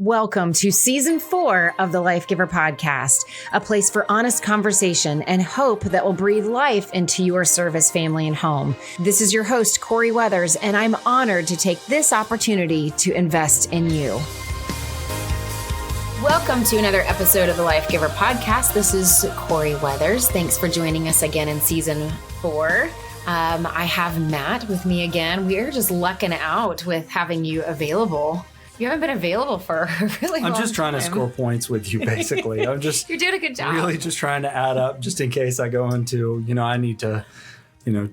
Welcome to Season 4 of the Life Giver Podcast, a place for honest conversation and hope that will breathe life into your service, family, and home. This is your host, Corey Weathers, and I'm honored to take this opportunity to invest in you. Welcome to another episode of the Life Giver Podcast. This is Corey Weathers. Thanks for joining us again in Season 4. I have Matt with me again. We are just lucking out with having you available. You haven't been available for a really long time. I'm just trying to score points with you, basically. I'm just You're doing a good job. Really just trying to add up just in case I go into, I need to,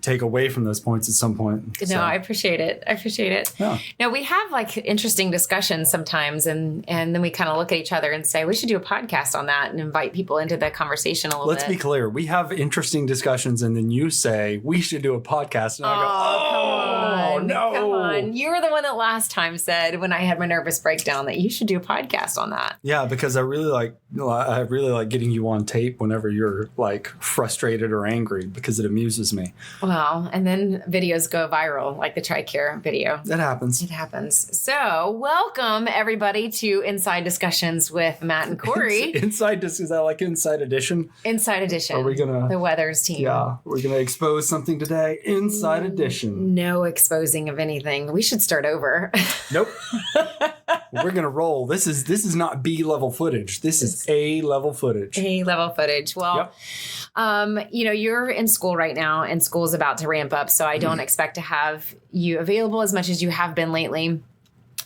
take away from those points at some point. No, I appreciate it. Yeah. Now, we have like interesting discussions sometimes, and then we kind of look at each other and say, we should do a podcast on that and invite people into the conversation a little bit. Let's be clear. We have interesting discussions, and then you say, we should do a podcast. And I go, come on. You were the one that last time said, when I had my nervous breakdown, that you should do a podcast on that. Yeah, because I really like getting you on tape whenever you're like frustrated or angry, because it amuses me. Well, and then videos go viral, like the TRICARE video. That happens. It happens. So welcome, everybody, to Inside Discussions with Matt and Corey. Is that like Inside Edition? Inside Edition. Are we going to? The Weathers team. Yeah. We're going to expose something today. Inside Edition. No exposing of anything. We should start over. Nope. We're going to roll. This is not B-level footage. This is A-level footage. A-level footage. Well, yep. You're in school right now, and school is about to ramp up, so I don't expect to have you available as much as you have been lately.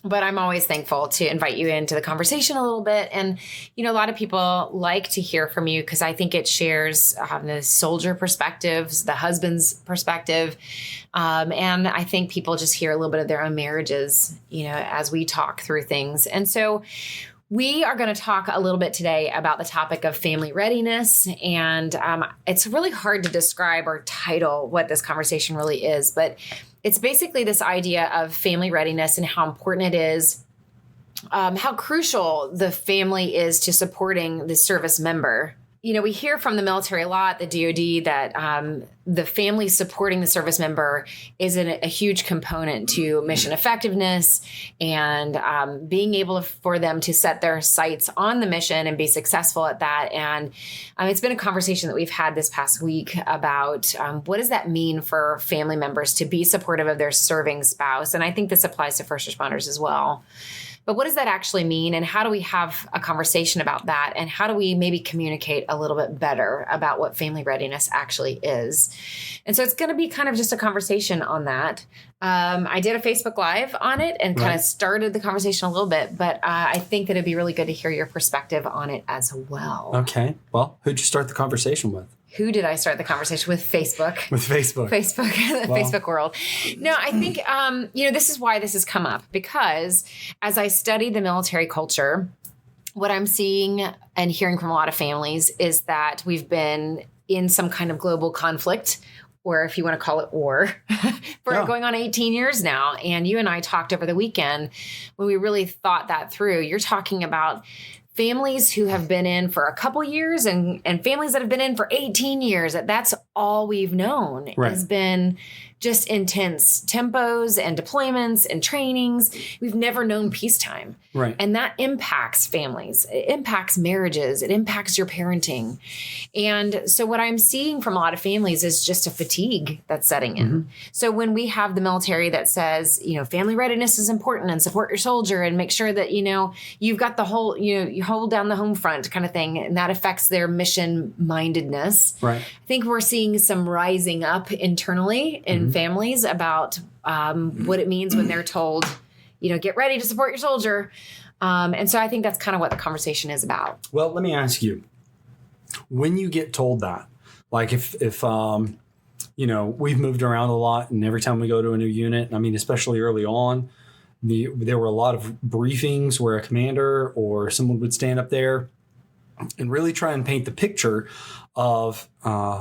But I'm always thankful to invite you into the conversation a little bit. And, a lot of people like to hear from you because I think it shares the soldier perspectives, the husband's perspective. And I think people just hear a little bit of their own marriages, as we talk through things. And so we are going to talk a little bit today about the topic of family readiness. And it's really hard to describe or title what this conversation really is, but it's basically this idea of family readiness and how important it is, how crucial the family is to supporting the service member. We hear from the military a lot, the DoD, that the family supporting the service member is a huge component to mission effectiveness and being able for them to set their sights on the mission and be successful at that. And it's been a conversation that we've had this past week about what does that mean for family members to be supportive of their serving spouse? And I think this applies to first responders as well. But what does that actually mean? And how do we have a conversation about that? And how do we maybe communicate a little bit better about what family readiness actually is? And so it's going to be kind of just a conversation on that. I did a Facebook Live on it and kind of started the conversation a little bit, but I think that it'd be really good to hear your perspective on it as well. Okay. Well, who'd you start the conversation with? Who did I start the conversation with? Facebook. With Facebook. The Facebook world. No, I think, this is why this has come up, because as I study the military culture, what I'm seeing and hearing from a lot of families is that we've been in some kind of global conflict, or if you want to call it war, for going on 18 years now. And you and I talked over the weekend when we really thought that through. You're talking about families who have been in for a couple years and families that have been in for 18 years. That's all we've known has been just intense tempos and deployments and trainings. We've never known peacetime. Right. And that impacts families. It impacts marriages. It impacts your parenting. And so what I'm seeing from a lot of families is just a fatigue that's setting in. Mm-hmm. So when we have the military that says, family readiness is important and support your soldier and make sure that, you've got the whole, you hold down the home front kind of thing, and that affects their mission mindedness. Right. I think we're seeing some rising up internally in families about what it means when they're told, get ready to support your soldier. And so I think that's kind of what the conversation is about. Well, let me ask you, when you get told that, like if we've moved around a lot, and every time we go to a new unit, especially early on, there were a lot of briefings where a commander or someone would stand up there and really try and paint the picture of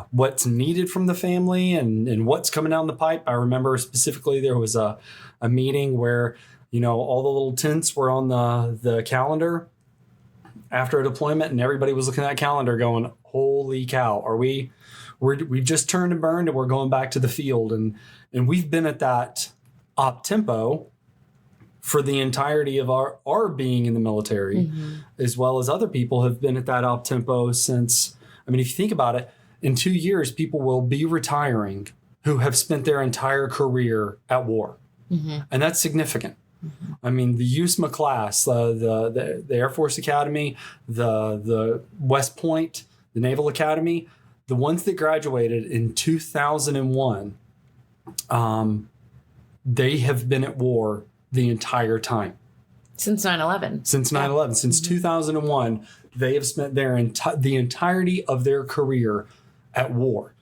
what's needed from the family and what's coming down the pipe. I remember specifically there was a meeting where, all the little tents were on the calendar after a deployment, and everybody was looking at that calendar going, holy cow, we just turned and burned and we're going back to the field. And we've been at that op tempo for the entirety of our being in the military, as well as other people have been at that op tempo since, I mean, if you think about it, in 2 years, people will be retiring who have spent their entire career at war. And that's significant. I mean, the USMA class, the Air Force Academy, the West Point, the Naval Academy, the ones that graduated in 2001, they have been at war the entire time. Since 9/11. Since 9/11. Since 2001, they have spent the entirety of their career at war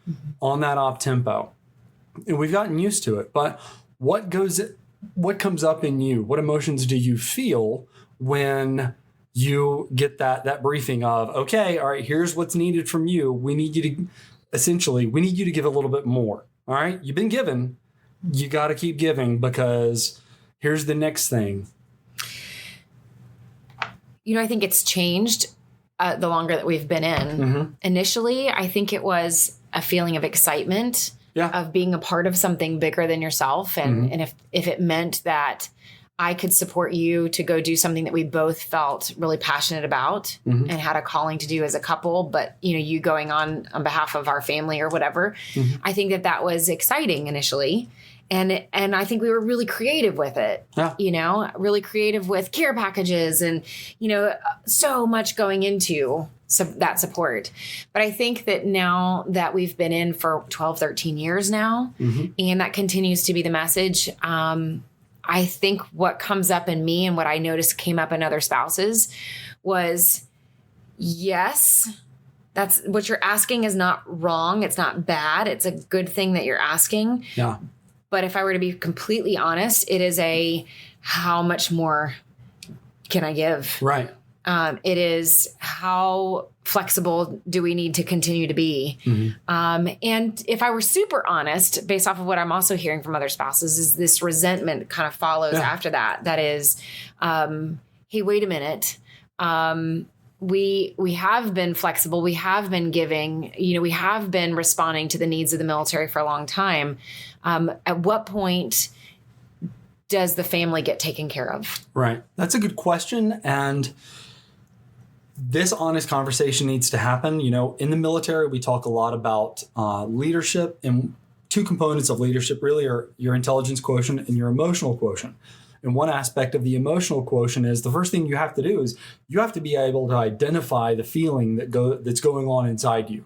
on that op tempo. And we've gotten used to it. But what comes up in you? What emotions do you feel when you get that briefing of, okay, all right, here's what's needed from you. We need you to give a little bit more. All right, you've been given. You got to keep giving because here's the next thing. I think it's changed the longer that we've been in. Initially, I think it was a feeling of excitement. Of being a part of something bigger than yourself. And if it meant that I could support you to go do something that we both felt really passionate about and had a calling to do as a couple, but you going on behalf of our family or whatever, I think that was exciting initially. And I think we were really creative with it, really creative with care packages and, so much going into that support. But I think that now that we've been in for 12, 13 years now, and that continues to be the message, I think what comes up in me and what I noticed came up in other spouses was, yes, that's what you're asking is not wrong. It's not bad. It's a good thing that you're asking. Yeah. But if I were to be completely honest, it is how much more can I give? Right. It is how flexible do we need to continue to be? And if I were super honest, based off of what I'm also hearing from other spouses, is this resentment kind of follows after that. That is, hey, wait a minute. We have been flexible. We have been giving, we have been responding to the needs of the military for a long time. At what point does the family get taken care of? Right. That's a good question. And this honest conversation needs to happen. In the military, we talk a lot about leadership, and two components of leadership really are your intelligence quotient and your emotional quotient. And one aspect of the emotional quotient is the first thing you have to do is you have to be able to identify the feeling that's going on inside you.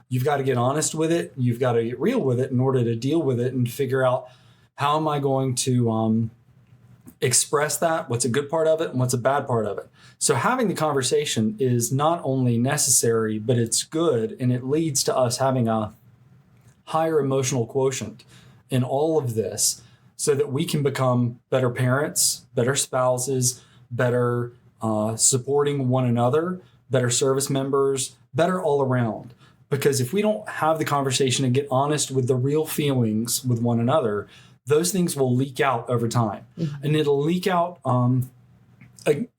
You've got to get honest with it. You've got to get real with it in order to deal with it and figure out how am I going to express that, what's a good part of it and what's a bad part of it. So having the conversation is not only necessary, but it's good, and it leads to us having a higher emotional quotient in all of this so that we can become better parents, better spouses, better supporting one another, better service members, better all around. Because if we don't have the conversation and get honest with the real feelings with one another, those things will leak out over time. And it'll leak out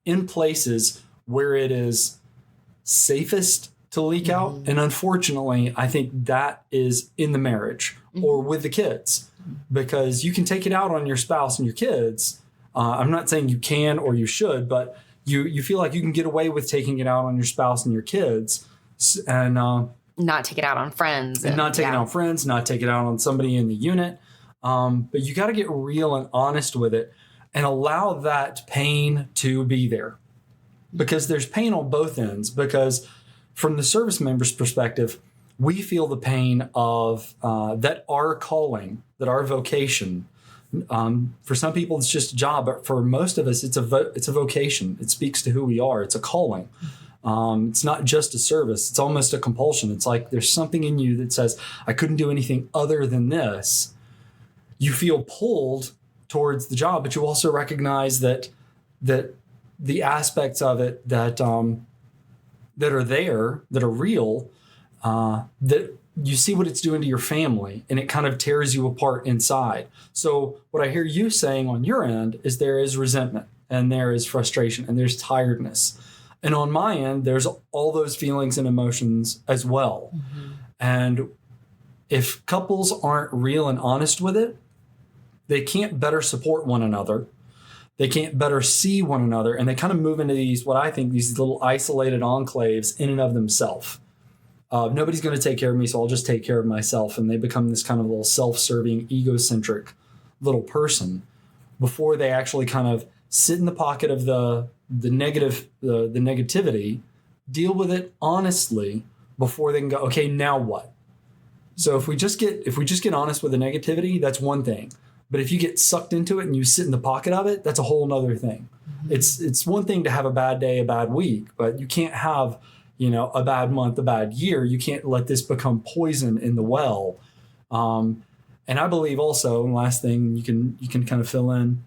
in places where it is safest to leak out. And unfortunately, I think that is in the marriage or with the kids, because you can take it out on your spouse and your kids. I'm not saying you can or you should, but you feel like you can get away with taking it out on your spouse and your kids and not take it out on friends. And not take it out on friends, not take it out on somebody in the unit. But you got to get real and honest with it and allow that pain to be there, because there's pain on both ends. Because from the service member's perspective, we feel the pain of that our calling, that our vocation. For some people, it's just a job, but for most of us, it's a vocation. It speaks to who we are. It's a calling. It's not just a service. It's almost a compulsion. It's like there's something in you that says, I couldn't do anything other than this. You feel pulled towards the job, but you also recognize that the aspects of it that are there, that are real, that you see what it's doing to your family, and it kind of tears you apart inside. So what I hear you saying on your end is there is resentment, and there is frustration, and there's tiredness. And on my end, there's all those feelings and emotions as well. And if couples aren't real and honest with it, they can't better support one another. They can't better see one another. And they kind of move into these, what I think, these little isolated enclaves in and of themselves. Nobody's going to take care of me, so I'll just take care of myself. And they become this kind of little self-serving, egocentric little person before they actually kind of sit in the pocket of the negativity, deal with it honestly before they can go, okay, now what? So if we just get honest with the negativity, that's one thing. But if you get sucked into it and you sit in the pocket of it, that's a whole nother thing. Mm-hmm. It's one thing to have a bad day, a bad week, but you can't have, a bad month, a bad year. You can't let this become poison in the well. And I believe also, and last thing you can kind of fill in,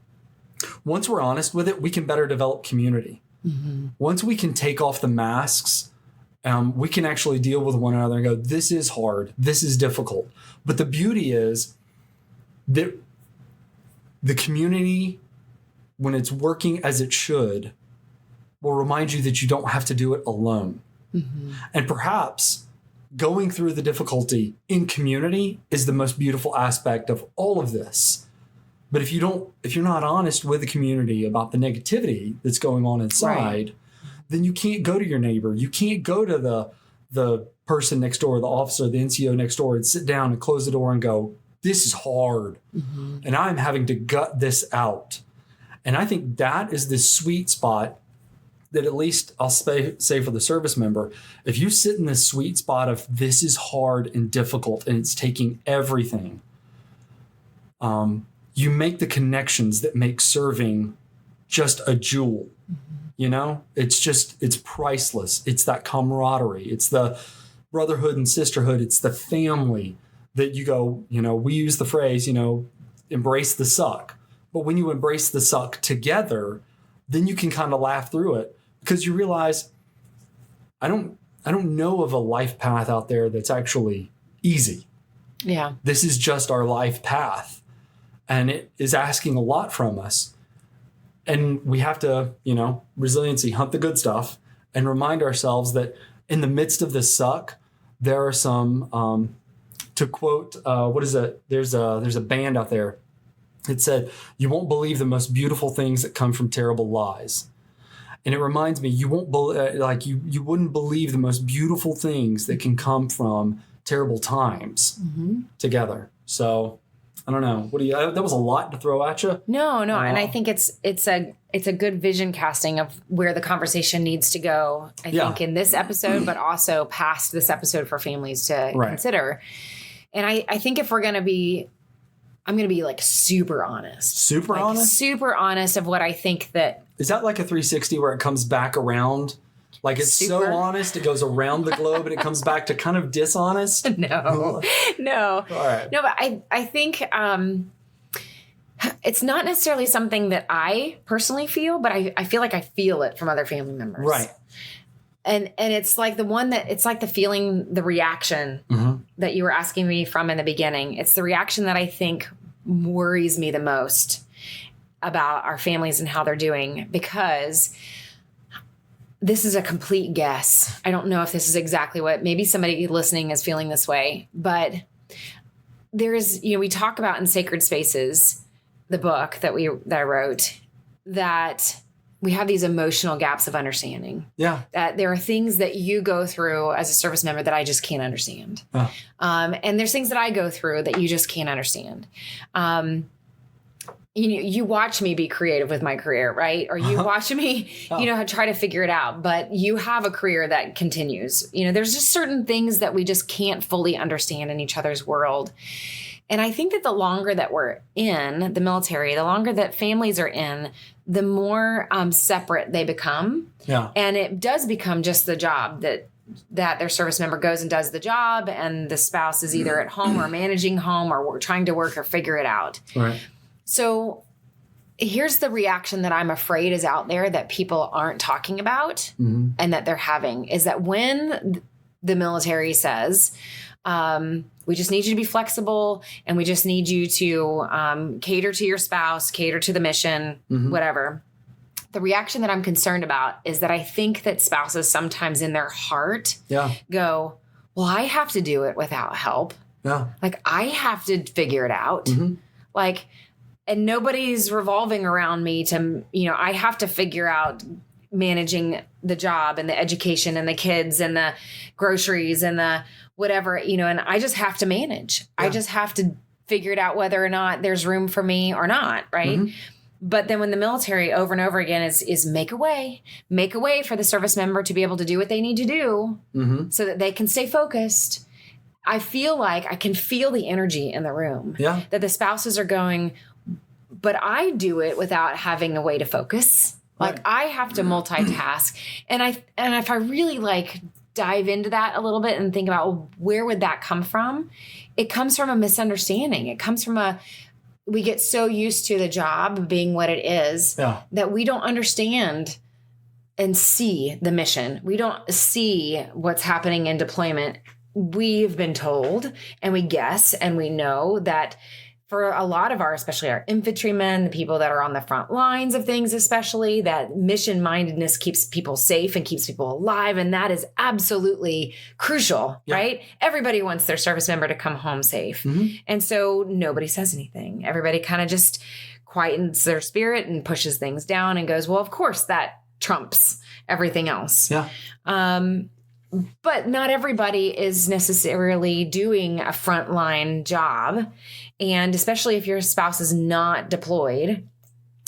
once we're honest with it, we can better develop community. Mm-hmm. Once we can take off the masks, we can actually deal with one another and go, this is hard, this is difficult. But the beauty is that the community, when it's working as it should, will remind you that you don't have to do it alone. Mm-hmm. And perhaps going through the difficulty in community is the most beautiful aspect of all of this. But if you're not honest with the community about the negativity that's going on inside, right, then you can't go to your neighbor. You can't go to the person next door, the officer, the NCO next door, and sit down and close the door and go, this is hard. Mm-hmm. And I'm having to gut this out. And I think that is the sweet spot that, at least I'll say for the service member, if you sit in this sweet spot of this is hard and difficult and it's taking everything, you make the connections that make serving just a jewel. Mm-hmm. It's priceless. It's that camaraderie. It's the brotherhood and sisterhood. It's the family that you go, we use the phrase, embrace the suck. But when you embrace the suck together, then you can kind of laugh through it, because you realize I don't know of a life path out there that's actually easy. Yeah. This is just our life path, and it is asking a lot from us. And we have to, resiliency, hunt the good stuff and remind ourselves that in the midst of this suck, there are some, to quote, what is it? There's a band out there. It said, you won't believe the most beautiful things that come from terrible lies. And it reminds me, you won't you wouldn't believe the most beautiful things that can come from terrible times together. So I don't know. That was a lot to throw at you. No. And I think it's a good vision casting of where the conversation needs to go. I think in this episode, but also past this episode for families to consider. And I think if we're going to be, I'm going to be like super honest. Super honest of what I think that. Is that like a 360 where it comes back around? Like it's so honest, it goes around the globe and it comes back to kind of dishonest? No. All right. No, but I think it's not necessarily something that I personally feel, but I feel like I feel it from other family members. Right. And it's like it's like the feeling, the reaction that you were asking me from in the beginning. It's the reaction that I think worries me the most about our families and how they're doing, because this is a complete guess. I don't know if this is exactly what, maybe somebody listening is feeling this way, but there's, we talk about in Sacred Spaces, the book that I wrote, that we have these emotional gaps of understanding. Yeah. That there are things that you go through as a service member that I just can't understand. Oh. And there's things that I go through that you just can't understand. You watch me be creative with my career, right? Or you watch me, try to figure it out, but you have a career that continues. There's just certain things that we just can't fully understand in each other's world. And I think that the longer that we're in the military, the longer that families are in, the more separate they become. Yeah. And it does become just the job that their service member goes and does the job, and the spouse is either at home or managing home or trying to work or figure it out. Right. So here's the reaction that I'm afraid is out there that people aren't talking about and that they're having, is that when the military says, we just need you to be flexible and we just need you to cater to your spouse, cater to the mission, whatever. The reaction that I'm concerned about is that I think that spouses sometimes in their heart go, well, I have to do it without help. Yeah. Like I have to figure it out. and nobody's revolving around me to, I have to figure out managing the job and the education and the kids and the groceries and the whatever, and I just have to manage. Yeah. I just have to figure it out whether or not there's room for me or not. Right. Mm-hmm. But then when the military over and over again is make a way for the service member to be able to do what they need to do so that they can stay focused. I feel like I can feel the energy in the room that the spouses are going, but I do it without having a way to focus. Like I have to multitask. And if I really dive into that a little bit and think about, well, where would that come from? It comes from a misunderstanding. It comes from we get so used to the job being what it is that we don't understand and see the mission. We don't see what's happening in deployment. We've been told and we guess and we know that for a lot of especially our infantrymen, the people that are on the front lines of things, especially, that mission mindedness keeps people safe and keeps people alive. And that is absolutely crucial, right? Everybody wants their service member to come home safe. Mm-hmm. And so nobody says anything. Everybody kind of just quietens their spirit and pushes things down and goes, well, of course that trumps everything else. Yeah. But not everybody is necessarily doing a frontline job. And especially if your spouse is not deployed,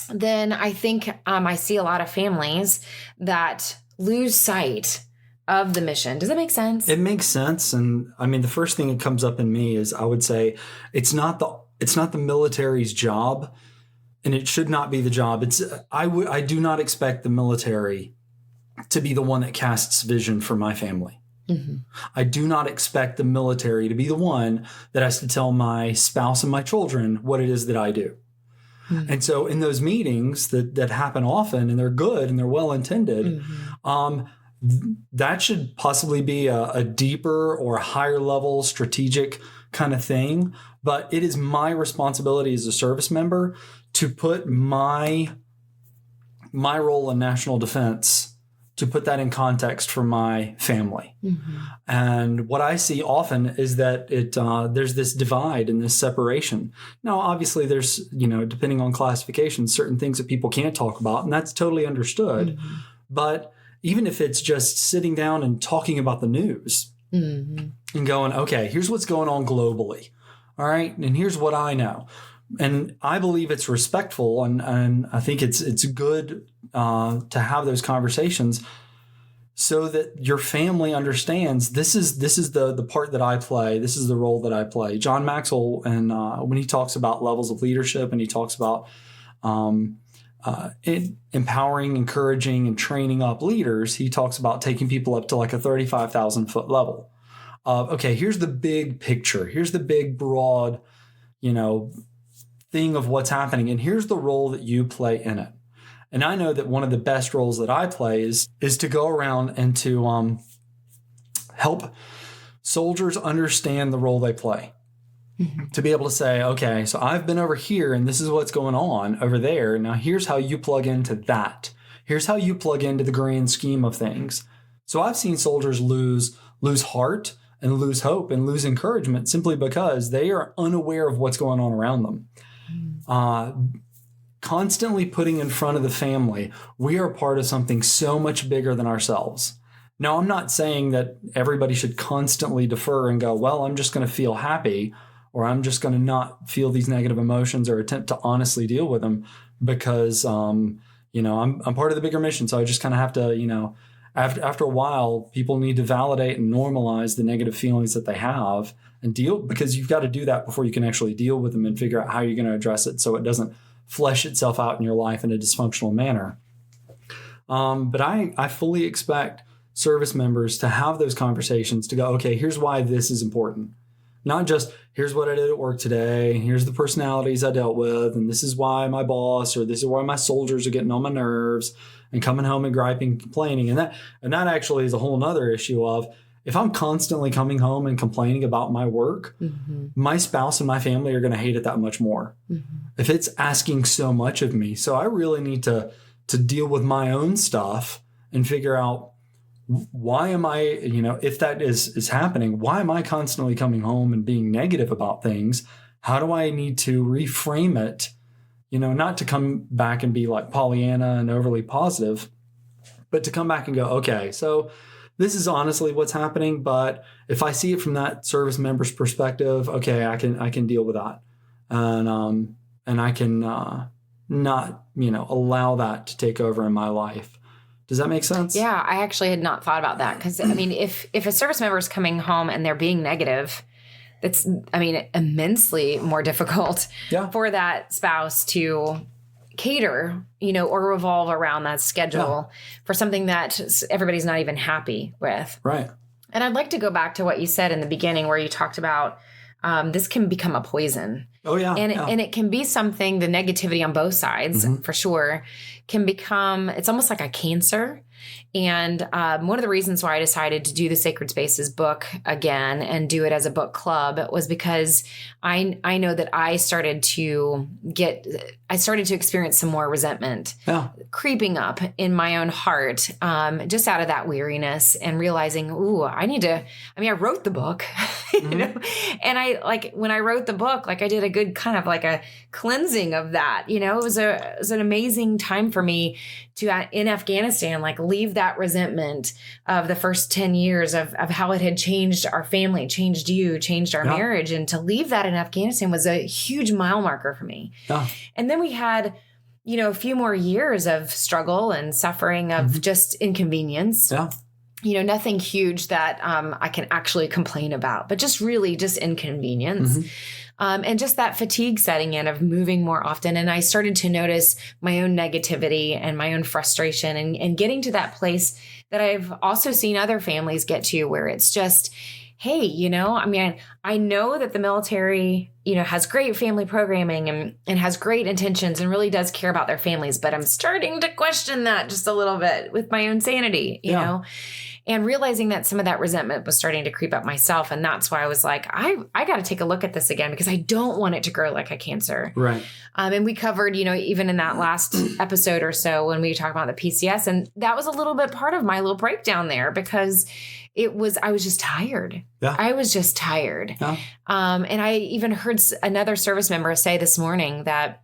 then I think I see a lot of families that lose sight of the mission. Does that make sense? It makes sense. And I mean, the first thing that comes up in me is I would say it's not the military's job, and it should not be the job. I do not expect the military to be the one that casts vision for my family. Mm-hmm. I do not expect the military to be the one that has to tell my spouse and my children what it is that I do. Mm-hmm. And so in those meetings that happen often, and they're good and they're well-intended, that should possibly be a deeper or a higher level strategic kind of thing. But it is my responsibility as a service member to put my role in national defense, to put that in context for my family. Mm-hmm. And what I see often is that there's this divide and this separation. Now, obviously, there's, depending on classifications, certain things that people can't talk about, and that's totally understood. Mm-hmm. But even if it's just sitting down and talking about the news and going, okay, here's what's going on globally. All right. And here's what I know. And I believe it's respectful, and I think it's good to have those conversations so that your family understands this is the part that I play. This is the role that I play. John Maxwell, and when he talks about levels of leadership, and he talks about empowering, encouraging, and training up leaders, he talks about taking people up to like a 35,000 foot level of, okay, here's the big picture. Here's the big, broad, thing of what's happening. And here's the role that you play in it. And I know that one of the best roles that I play is to go around and to help soldiers understand the role they play. Mm-hmm. To be able to say, okay, so I've been over here and this is what's going on over there. Now here's how you plug into that. Here's how you plug into the grand scheme of things. So I've seen soldiers lose heart and lose hope and lose encouragement simply because they are unaware of what's going on around them. Constantly putting in front of the family, we are part of something so much bigger than ourselves. Now, I'm not saying that everybody should constantly defer and go, well, I'm just going to feel happy, or I'm just going to not feel these negative emotions or attempt to honestly deal with them because, I'm part of the bigger mission. So I just kind of have to, after a while, people need to validate and normalize the negative feelings that they have and deal, because you've got to do that before you can actually deal with them and figure out how you're going to address it so it doesn't flesh itself out in your life in a dysfunctional manner. But I fully expect service members to have those conversations to go, okay, here's why this is important. Not just, here's what I did at work today, here's the personalities I dealt with, and this is why my boss, or this is why my soldiers are getting on my nerves and coming home and griping, complaining. And that actually is a whole nother issue of, if I'm constantly coming home and complaining about my work, my spouse and my family are going to hate it that much more. Mm-hmm. If it's asking so much of me. So I really need to deal with my own stuff and figure out, why am I, if that is happening, why am I constantly coming home and being negative about things? How do I need to reframe it not to come back and be like Pollyanna and overly positive, but to come back and go, okay, so this is honestly what's happening. But if I see it from that service member's perspective, okay, I can deal with that. And I can not, allow that to take over in my life. Does that make sense? Yeah, I actually had not thought about that. Because, if a service member is coming home and they're being negative, it's, immensely more difficult for that spouse to cater, or revolve around that schedule for something that everybody's not even happy with. Right. And I'd like to go back to what you said in the beginning where you talked about this can become a poison. Oh, yeah. And it can be something, the negativity on both sides, for sure, can become, it's almost like a cancer. And one of the reasons why I decided to do the Sacred Spaces book again and do it as a book club was because I know that I started to experience some more resentment creeping up in my own heart, just out of that weariness and realizing, I wrote the book, and when I wrote the book, I did a good kind of like a cleansing of that, it was an amazing time for me to, in Afghanistan, leave that resentment of the first 10 years of how it had changed our family, changed you, changed our marriage. And to leave that in Afghanistan was a huge mile marker for me. Yeah. And then we had, a few more years of struggle and suffering of just inconvenience. Yeah. Nothing huge that I can actually complain about, but just really just inconvenience. And just that fatigue setting in of moving more often. And I started to notice my own negativity and my own frustration and getting to that place that I've also seen other families get to where it's just, hey, I know that the military, has great family programming and has great intentions and really does care about their families. But I'm starting to question that just a little bit with my own sanity, you know? And realizing that some of that resentment was starting to creep up myself. And that's why I was like, I got to take a look at this again because I don't want it to grow like a cancer. Right. And we covered, even in that last episode or so when we talked about the PCS. And that was a little bit part of my little breakdown there because I was just tired. Yeah. I was just tired. Yeah. And I even heard another service member say this morning that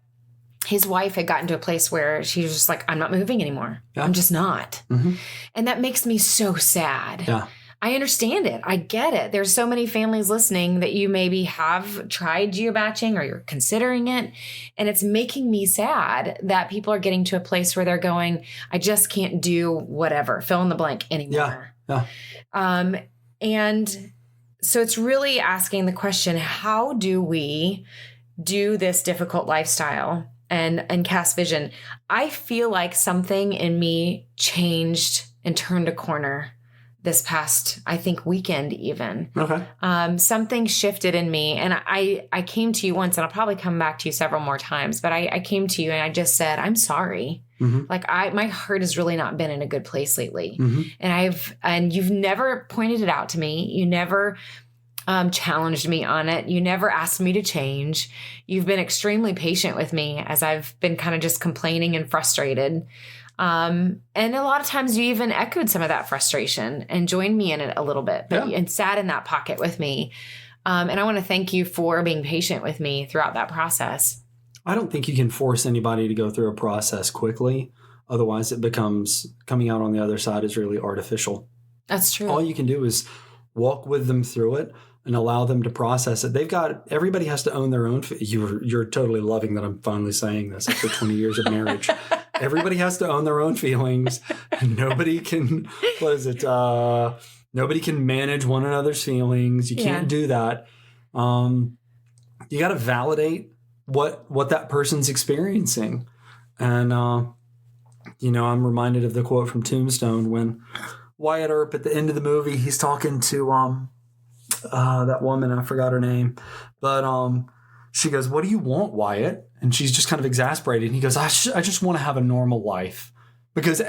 his wife had gotten to a place where she was just like, I'm not moving anymore. Yeah. I'm just not. And that makes me so sad. Yeah. I understand it. I get it. There's so many families listening that you maybe have tried geobatching or you're considering it. And it's making me sad that people are getting to a place where they're going, I just can't do whatever, fill in the blank anymore. Yeah. And so it's really asking the question, how do we do this difficult lifestyle and cast vision? I feel like something in me changed and turned a corner this past, I think, weekend even. Okay. Something shifted in me. And I came to you once, and I'll probably come back to you several more times, but I came to you and I just said, I'm sorry. My heart has really not been in a good place lately. And you've never pointed it out to me. You never challenged me on it. You never asked me to change. You've been extremely patient with me as I've been kind of just complaining and frustrated. And a lot of times you even echoed some of that frustration and joined me in it a little bit and sat in that pocket with me. And I want to thank you for being patient with me throughout that process. I don't think you can force anybody to go through a process quickly. Otherwise it becomes coming out on the other side is really artificial. That's true. All you can do is walk with them through it and allow them to process it. Everybody has to own their own. You're totally loving that I'm finally saying this after 20 years of marriage. Everybody has to own their own feelings. Nobody can, nobody can manage one another's feelings. You can't do that. You got to validate what that person's experiencing. And, I'm reminded of the quote from Tombstone when Wyatt Earp at the end of the movie, he's talking to, that woman, I forgot her name, but she goes, what do you want, Wyatt? And she's just kind of exasperated. And he goes, I just want to have a normal life, because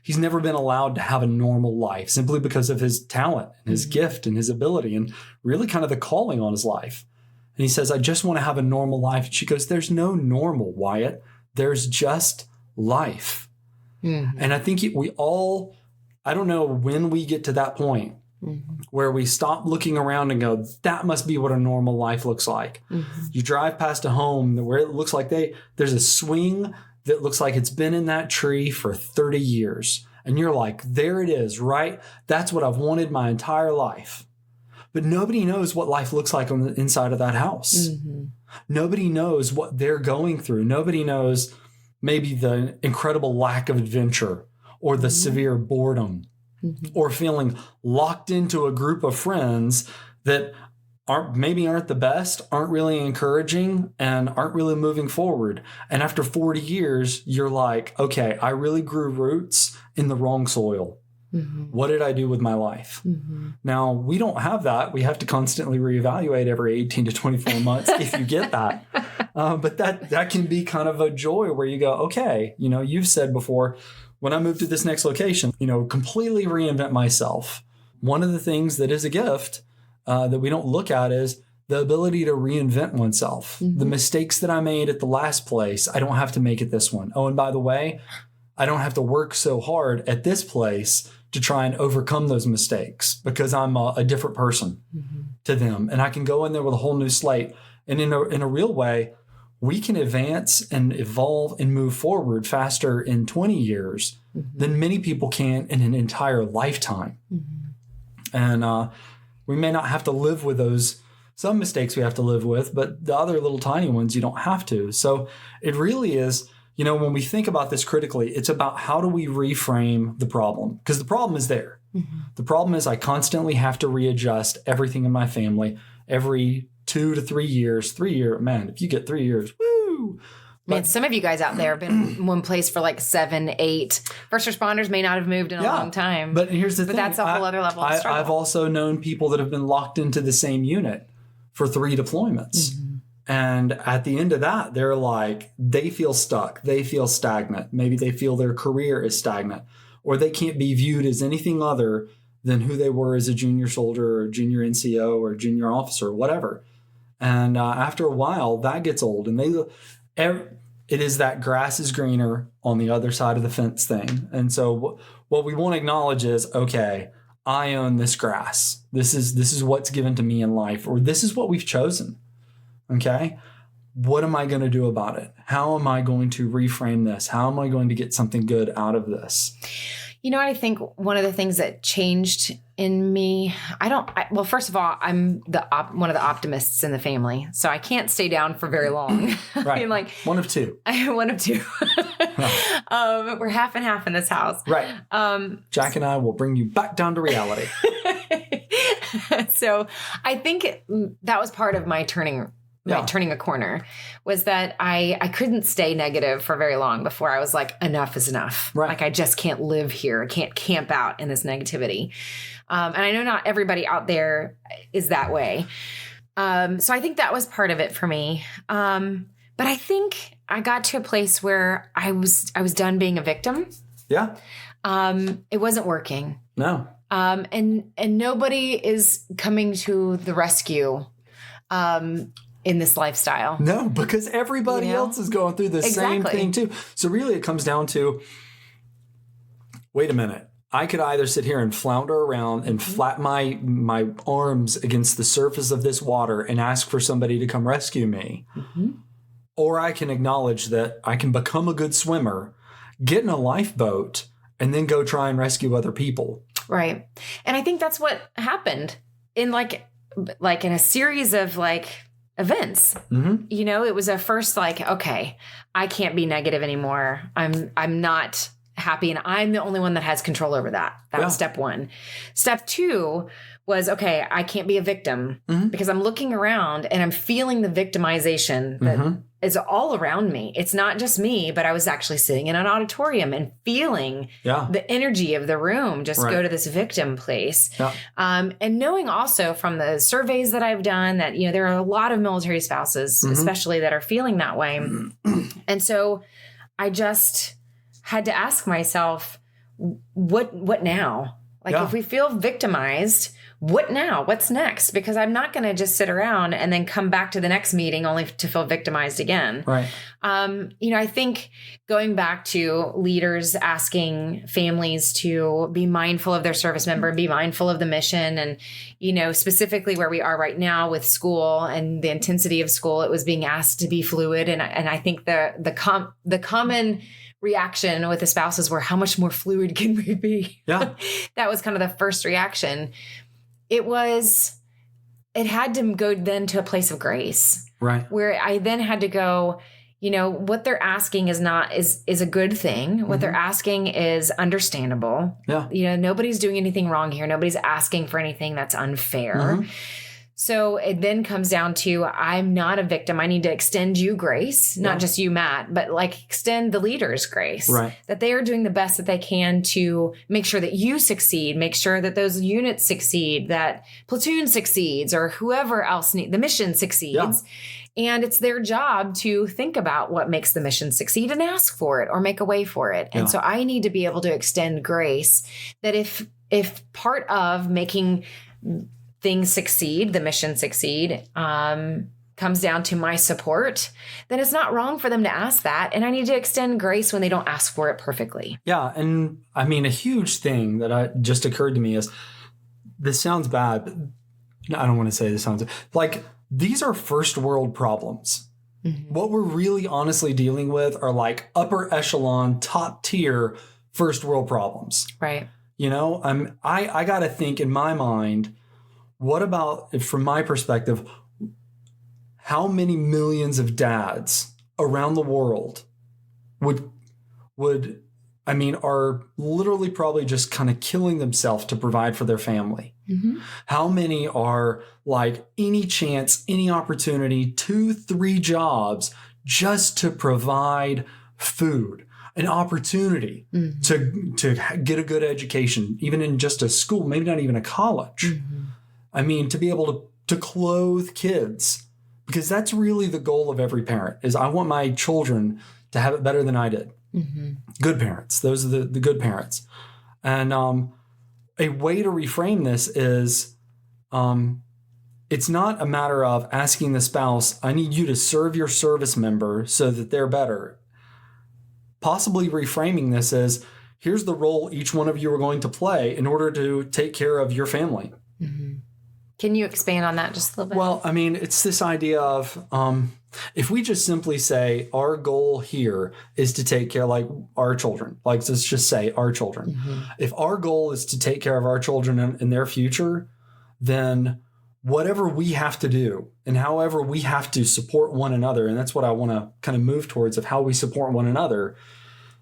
he's never been allowed to have a normal life simply because of his talent and his gift and his ability and really kind of the calling on his life. And he says, I just want to have a normal life. And she goes, there's no normal, Wyatt. There's just life. And I think we all, I don't know when we get to that point, where we stop looking around and go, that must be what a normal life looks like. You drive past a home where it looks like there's a swing that looks like it's been in that tree for 30 years. And you're like, there it is, right? That's what I've wanted my entire life. But nobody knows what life looks like on the inside of that house. Nobody knows what they're going through. Nobody knows maybe the incredible lack of adventure or the severe boredom or feeling locked into a group of friends that aren't the best, aren't really encouraging, and aren't really moving forward. And after 40 years, you're like, okay, I really grew roots in the wrong soil. What did I do with my life? Now, we don't have that. We have to constantly reevaluate every 18 to 24 months if you get that. But that can be kind of a joy where you go, okay, you've said before, when I move to this next location, completely reinvent myself. One of the things that is a gift that we don't look at is the ability to reinvent oneself. The mistakes that I made at the last place, I don't have to make it this one. Oh, and by the way, I don't have to work so hard at this place to try and overcome those mistakes because I'm a different person to them. And I can go in there with a whole new slate. And in a real way, we can advance and evolve and move forward faster in 20 years than many people can in an entire lifetime. And we may not have to live with some mistakes we have to live with, but the other little tiny ones you don't have to. So it really is, when we think about this critically, it's about how do we reframe the problem? Because the problem is there. The problem is I constantly have to readjust everything in my family every 2 to 3 years. 3 year, man, if you get 3 years, woo! Man, some of you guys out there have been in one place for like 7, 8. First responders may not have moved in a long time. But here's the thing. But that's a whole other level of struggle. I've also known people that have been locked into the same unit for 3 deployments. And at the end of that, they're like, they feel stuck. They feel stagnant. Maybe they feel their career is stagnant. Or they can't be viewed as anything other than who they were as a junior soldier or junior NCO or junior officer, whatever. And after a while, that gets old. And it is that grass is greener on the other side of the fence thing. And so what we want to acknowledge is, okay, I own this grass. This is what's given to me in life, or this is what we've chosen. Okay. What am I going to do about it? How am I going to reframe this? How am I going to get something good out of this? I think one of the things that changed in me, well, first of all, I'm one of the optimists in the family, so I can't stay down for very long. Right. One of two. One of two. We're half and half in this house. Right. Jack and I will bring you back down to reality. So I think that was part of my turning a corner, was that I couldn't stay negative for very long before I was like, enough is enough. Right. Like, I just can't live here. I can't camp out in this negativity. And I know not everybody out there is that way. So I think that was part of it for me. But I think I got to a place where I was done being a victim. Yeah. It wasn't working. No. And nobody is coming to the rescue in this lifestyle. No, because everybody else is going through the same thing too. So really it comes down to, wait a minute. I could either sit here and flounder around and flat my arms against the surface of this water and ask for somebody to come rescue me. Or I can acknowledge that I can become a good swimmer, get in a lifeboat, and then go try and rescue other people. Right. And I think that's what happened in like in a series of events. It was a first okay, I can't be negative anymore. I'm not happy, and I'm the only one that has control over that. That was step 1. Step 2 was, okay, I can't be a victim because I'm looking around and I'm feeling the victimization that is all around me. It's not just me, but I was actually sitting in an auditorium and feeling the energy of the room just go to this victim place. And knowing also from the surveys that I've done that, there are a lot of military spouses, especially, that are feeling that way. And so I just had to ask myself, what now? Like if we feel victimized, what now? What's next? Because I'm not going to just sit around and then come back to the next meeting only to feel victimized again. Right. I think going back to leaders asking families to be mindful of their service member, be mindful of the mission, and, specifically where we are right now with school and the intensity of school, it was being asked to be fluid. And I think the common reaction with the spouses were, how much more fluid can we be? Yeah. That was kind of the first reaction. It had to go then to a place of grace. Right. Where I then had to go, what they're asking is a good thing. What they're asking is understandable. Yeah. Nobody's doing anything wrong here. Nobody's asking for anything that's unfair. So it then comes down to, I'm not a victim. I need to extend you grace, not just you, Matt, but extend the leaders grace, right, that they are doing the best that they can to make sure that you succeed, make sure that those units succeed, that platoon succeeds, or whoever else the mission succeeds. Yeah. And it's their job to think about what makes the mission succeed and ask for it or make a way for it. And so I need to be able to extend grace, that if part of making things succeed, the mission succeed, comes down to my support, then it's not wrong for them to ask that. And I need to extend grace when they don't ask for it perfectly. Yeah. And I mean, a huge thing that just occurred to me is, this sounds bad, but I don't want to say this sounds like, these are first world problems. What we're really honestly dealing with are upper echelon, top tier first world problems. Right. I got to think in my mind, what about, from my perspective, how many millions of dads around the world are literally probably just kind of killing themselves to provide for their family? How many are any chance, any opportunity, 2-3 jobs just to provide food, an opportunity to get a good education, even in just a school, maybe not even a college. To be able to clothe kids, because that's really the goal of every parent, is I want my children to have it better than I did. Good parents. Those are the good parents. And a way to reframe this is, it's not a matter of asking the spouse, I need you to serve your service member so that they're better. Possibly reframing this as, here's the role each one of you are going to play in order to take care of your family. Can you expand on that just a little bit? Well, it's this idea of, if we just simply say our goal here is to take care our children, let's just say our children. If our goal is to take care of our children and their future, then whatever we have to do and however we have to support one another, and that's what I want to kind of move towards, of how we support one another,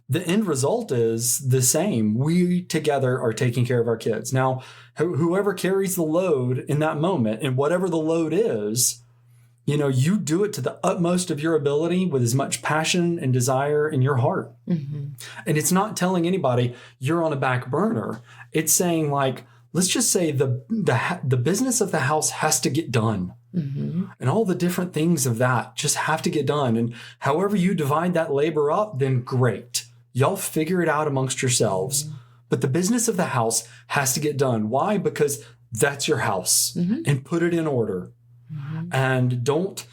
the end result is the same. We together are taking care of our kids. Now, whoever carries the load in that moment, and whatever the load is, you do it to the utmost of your ability with as much passion and desire in your heart. And it's not telling anybody you're on a back burner. It's saying let's just say the business of the house has to get done. And all the different things of that just have to get done. And however you divide that labor up, then great. Y'all figure it out amongst yourselves. But the business of the house has to get done. Why? Because that's your house. And put it in order. And don't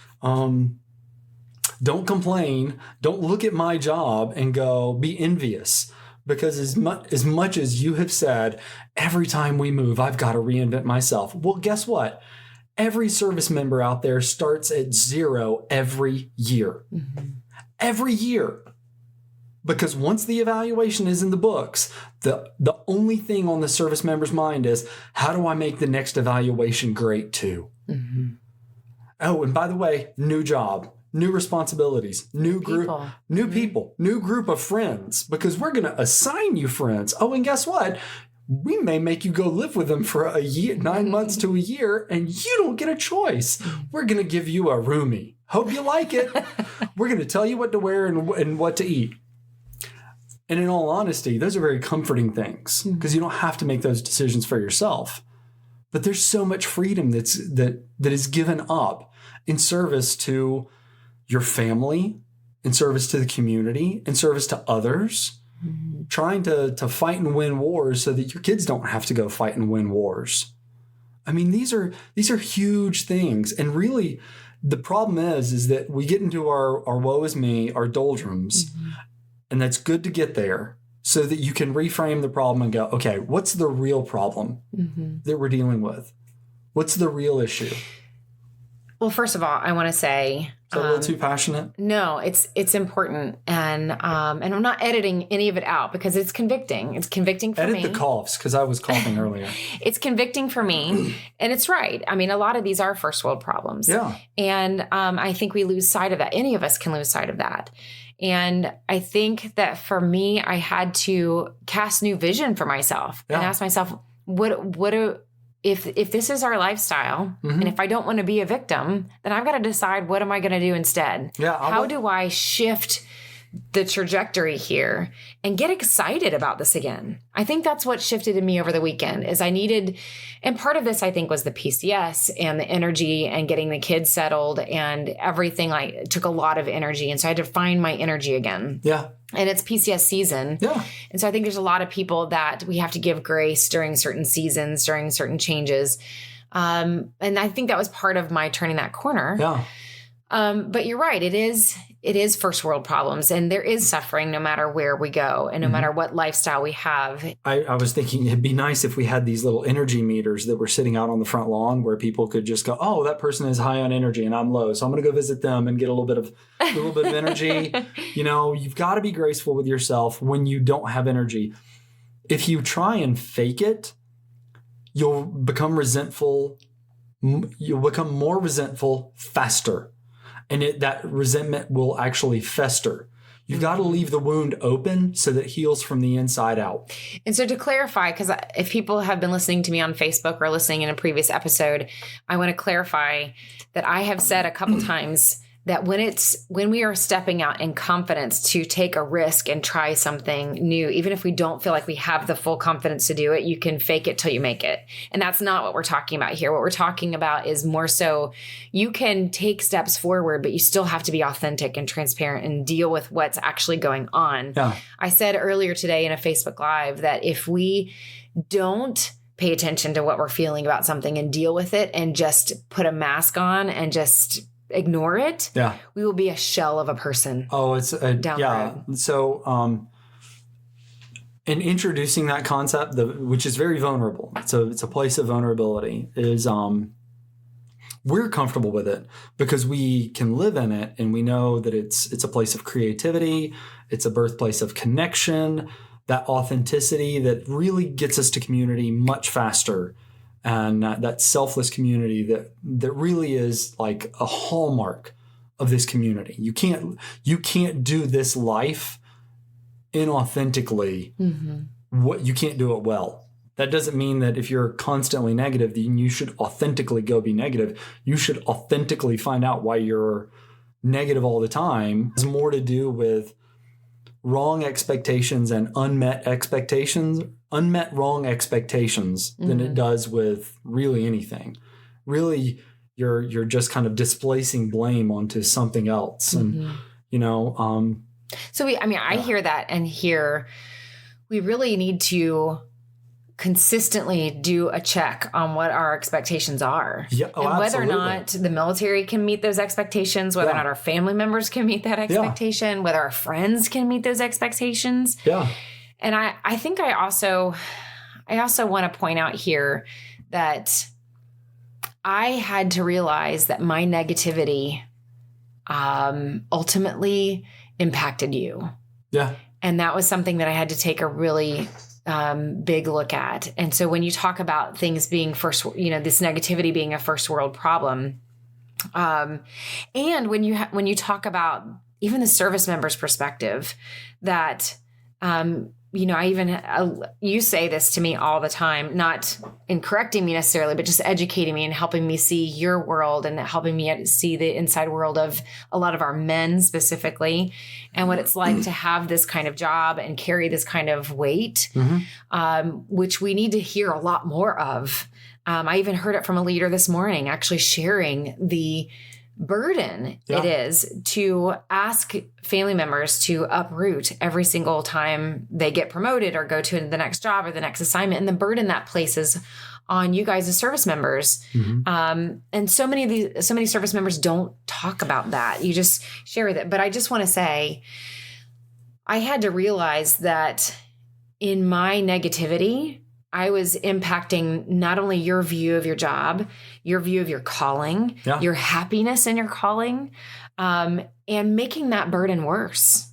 complain. Don't look at my job and go be envious. Because as much as you have said, every time we move, I've got to reinvent myself. Well, guess what? Every service member out there starts at 0 every year. Every year. Because once the evaluation is in the books, the only thing on the service member's mind is, how do I make the next evaluation great too? Oh, and by the way, new job, new responsibilities, new group, new people, new group of friends, because we're going to assign you friends. Oh, and guess what? We may make you go live with them for a year, 9 months to a year, and you don't get a choice. We're going to give you a roomie. Hope you like it. We're going to tell you what to wear and what to eat. And in all honesty, those are very comforting things, because you don't have to make those decisions for yourself. But there's so much freedom that is given up in service to your family, in service to the community, in service to others. trying to fight and win wars so that your kids don't have to go fight and win wars. I mean, these are huge things. And really, the problem is that we get into our woe is me, our doldrums, and that's good to get there so that you can reframe the problem and go, okay, what's the real problem that we're dealing with? What's the real issue? Well, first of all, I want to say... Is that a little too passionate? No, it's important. And I'm not editing any of it out because it's convicting. It's convicting for me. Edit the coughs because I was coughing earlier. It's convicting for me. And it's right. I mean, a lot of these are first world problems. Yeah. And I think we lose sight of that. Any of us can lose sight of that. And I think that for me, I had to cast new vision for myself and ask myself, if this is our lifestyle and if I don't want to be a victim, then I've got to decide, what am I going to do instead? Yeah, how do I shift the trajectory here and get excited about this again? I think that's what shifted in me over the weekend is I needed, and part of this I think was the PCS and the energy and getting the kids settled and everything took a lot of energy. And so I had to find my energy again. Yeah. And it's PCS season. Yeah. And so I think there's a lot of people that we have to give grace during certain seasons, during certain changes. And I think that was part of my turning that corner. Yeah. But you're right. It is first world problems and there is suffering no matter where we go and no matter what lifestyle we have. I was thinking it'd be nice if we had these little energy meters that were sitting out on the front lawn where people could just go, oh, that person is high on energy and I'm low. So I'm going to go visit them and get a little bit of energy. You know, you've got to be graceful with yourself when you don't have energy. If you try and fake it, you'll become resentful. You'll become more resentful faster. And that resentment will actually fester. You've got to leave the wound open so that it heals from the inside out. And so to clarify, because if people have been listening to me on Facebook or listening in a previous episode, I want to clarify that I have said a couple times that when we are stepping out in confidence to take a risk and try something new, even if we don't feel like we have the full confidence to do it, you can fake it till you make it. And that's not what we're talking about here. What we're talking about is more so you can take steps forward, but you still have to be authentic and transparent and deal with what's actually going on. Yeah. I said earlier today in a Facebook Live that if we don't pay attention to what we're feeling about something and deal with it and just put a mask on and just ignore it, we will be a shell of a person. Oh, it's down the road. So, in introducing that concept, which is very vulnerable, it's a place of vulnerability, is we're comfortable with it because we can live in it and we know that it's a place of creativity, it's a birthplace of connection, that authenticity that really gets us to community much faster. And that selfless community that really is like a hallmark of this community. You can't do this life inauthentically. You can't do it well. That doesn't mean that if you're constantly negative, then you should authentically go be negative. You should authentically find out why you're negative all the time. It has more to do with wrong expectations and unmet wrong expectations than it does with really anything. Really, you're just kind of displacing blame onto something else. And, So I hear that and here we really need to consistently do a check on what our expectations are. Yeah, and whether or not the military can meet those expectations, whether or not our family members can meet that expectation, whether our friends can meet those expectations. Yeah. And I think I also want to point out here that I had to realize that my negativity ultimately impacted you. Yeah. And that was something that I had to take a really big look at. And so when you talk about things being this negativity being a first world problem, and when you talk about even the service member's perspective, that you say this to me all the time, not in correcting me necessarily, but just educating me and helping me see your world and helping me see the inside world of a lot of our men specifically and what it's like to have this kind of job and carry this kind of weight, which we need to hear a lot more of. I even heard it from a leader this morning, actually sharing the burden it is to ask family members to uproot every single time they get promoted or go to the next job or the next assignment, and the burden that places on you guys as service members. And so many service members don't talk about that. You just share with it. But I just want to say, I had to realize that in my negativity, I was impacting not only your view of your job, your view of your calling, your happiness in your calling, and making that burden worse.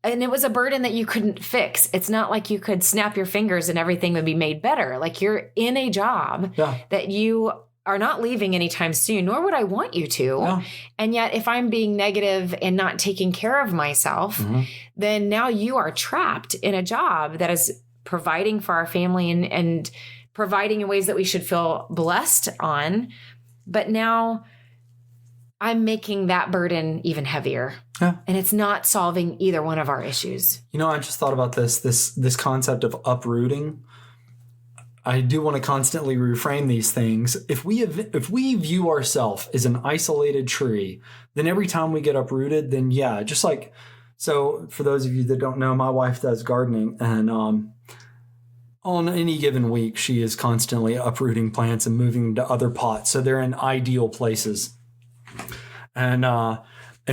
And it was a burden that you couldn't fix. It's not like you could snap your fingers and everything would be made better. Like, you're in a job that you are not leaving anytime soon, nor would I want you to. Yeah. And yet, if I'm being negative and not taking care of myself, then now you are trapped in a job that is providing for our family and providing in ways that we should feel blessed on. But now I'm making that burden even heavier. Yeah. And it's not solving either one of our issues. You know, I just thought about this concept of uprooting. I do want to constantly reframe these things. If we view ourselves as an isolated tree, then every time we get uprooted, then just like, so for those of you that don't know, my wife does gardening, and on any given week, she is constantly uprooting plants and moving them to other pots, so they're in ideal places. And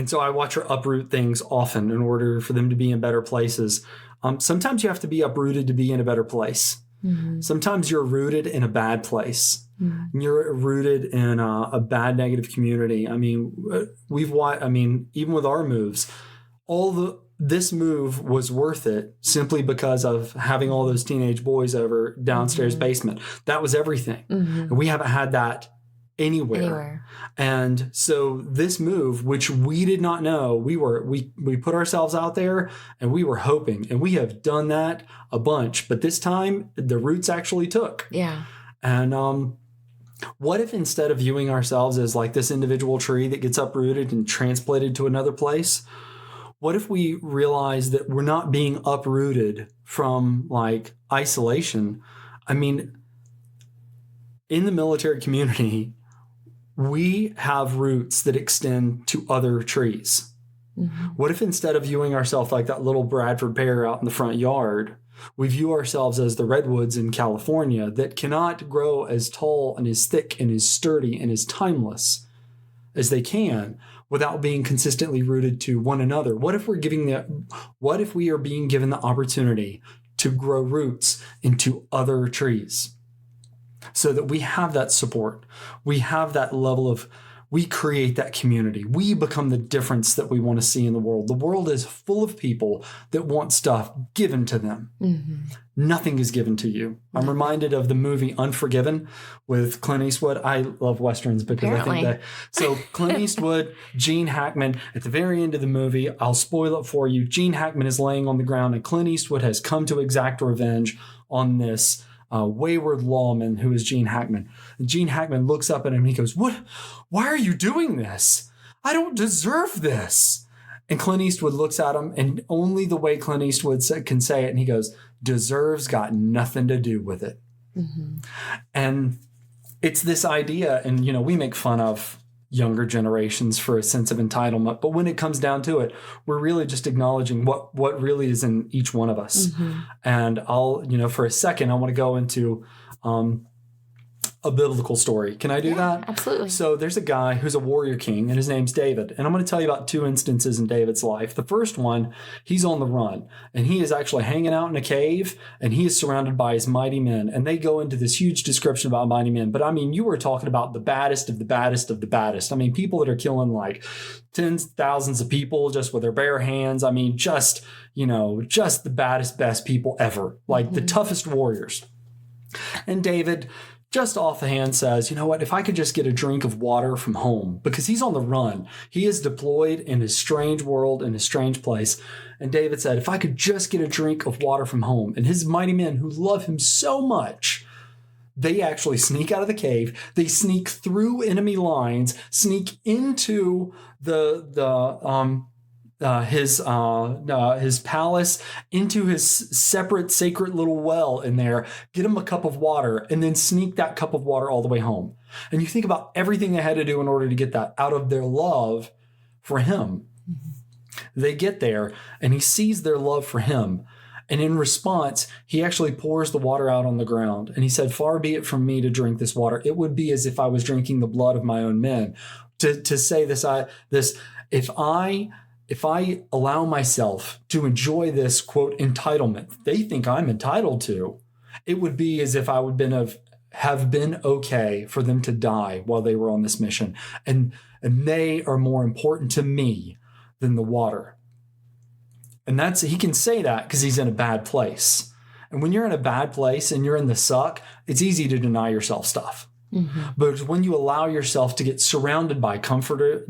so I watch her uproot things often in order for them to be in better places. Sometimes you have to be uprooted to be in a better place. Sometimes you're rooted in a bad place. You're rooted in a bad, negative community. I mean, even with our moves, this move was worth it simply because of having all those teenage boys over downstairs basement. That was everything. And we haven't had that anywhere. And so this move, which we did not know, we put ourselves out there and we were hoping, and we have done that a bunch, but this time the roots actually took. Yeah. And what if, instead of viewing ourselves as like this individual tree that gets uprooted and transplanted to another place, what if we realize that we're not being uprooted from like isolation? I mean, in the military community, we have roots that extend to other trees. What if, instead of viewing ourselves like that little Bradford pear out in the front yard, we view ourselves as the redwoods in California that cannot grow as tall and as thick and as sturdy and as timeless as they can without being consistently rooted to one another? What if we are being given the opportunity to grow roots into other trees, so that we have that support, we have that level of, we create that community, we become the difference that we want to see in the world. The world is full of people that want stuff given to them. Nothing is given to you. I'm reminded of the movie Unforgiven with Clint Eastwood. I love Westerns because I think that. So Clint Eastwood, Gene Hackman, at the very end of the movie, I'll spoil it for you. Gene Hackman is laying on the ground and Clint Eastwood has come to exact revenge on this wayward lawman who is Gene Hackman. And Gene Hackman looks up at him and he goes, why are you doing this? I don't deserve this. And Clint Eastwood looks at him, and only the way Clint Eastwood can say it, and he goes, deserves got nothing to do with it. And it's this idea, and we make fun of younger generations for a sense of entitlement, but when it comes down to it, we're really just acknowledging what really is in each one of us. And I'll, for a second, I want to go into a biblical story. Can I do that? Absolutely. So there's a guy who's a warrior king, and his name's David. And I'm going to tell you about two instances in David's life. The first one, he's on the run, and he is actually hanging out in a cave, and he is surrounded by his mighty men. And they go into this huge description about mighty men. But I mean, you were talking about the baddest of the baddest of the baddest. I mean, people that are killing like tens of thousands of people just with their bare hands. I mean, just the baddest, best people ever, like the toughest warriors. And David, just off the hand, says, you know what, if I could just get a drink of water from home, because he's on the run. He is deployed in his strange world, in a strange place. And David said, if I could just get a drink of water from home. And his mighty men who love him so much, they actually sneak out of the cave. They sneak through enemy lines, sneak into the his palace into his separate sacred little well in there, get him a cup of water, and then sneak that cup of water all the way home. And you think about everything they had to do in order to get that out of their love for him. They get there and he sees their love for him. And in response, he actually pours the water out on the ground. And he said, "Far be it from me to drink this water. It would be as if I was drinking the blood of my own men." To say this, if I allow myself to enjoy this, quote, entitlement they think I'm entitled to, it would be as if I would have been okay for them to die while they were on this mission. And they are more important to me than the water. And he can say that because he's in a bad place. And when you're in a bad place and you're in the suck, it's easy to deny yourself stuff. Mm-hmm. But when you allow yourself to get surrounded by comfort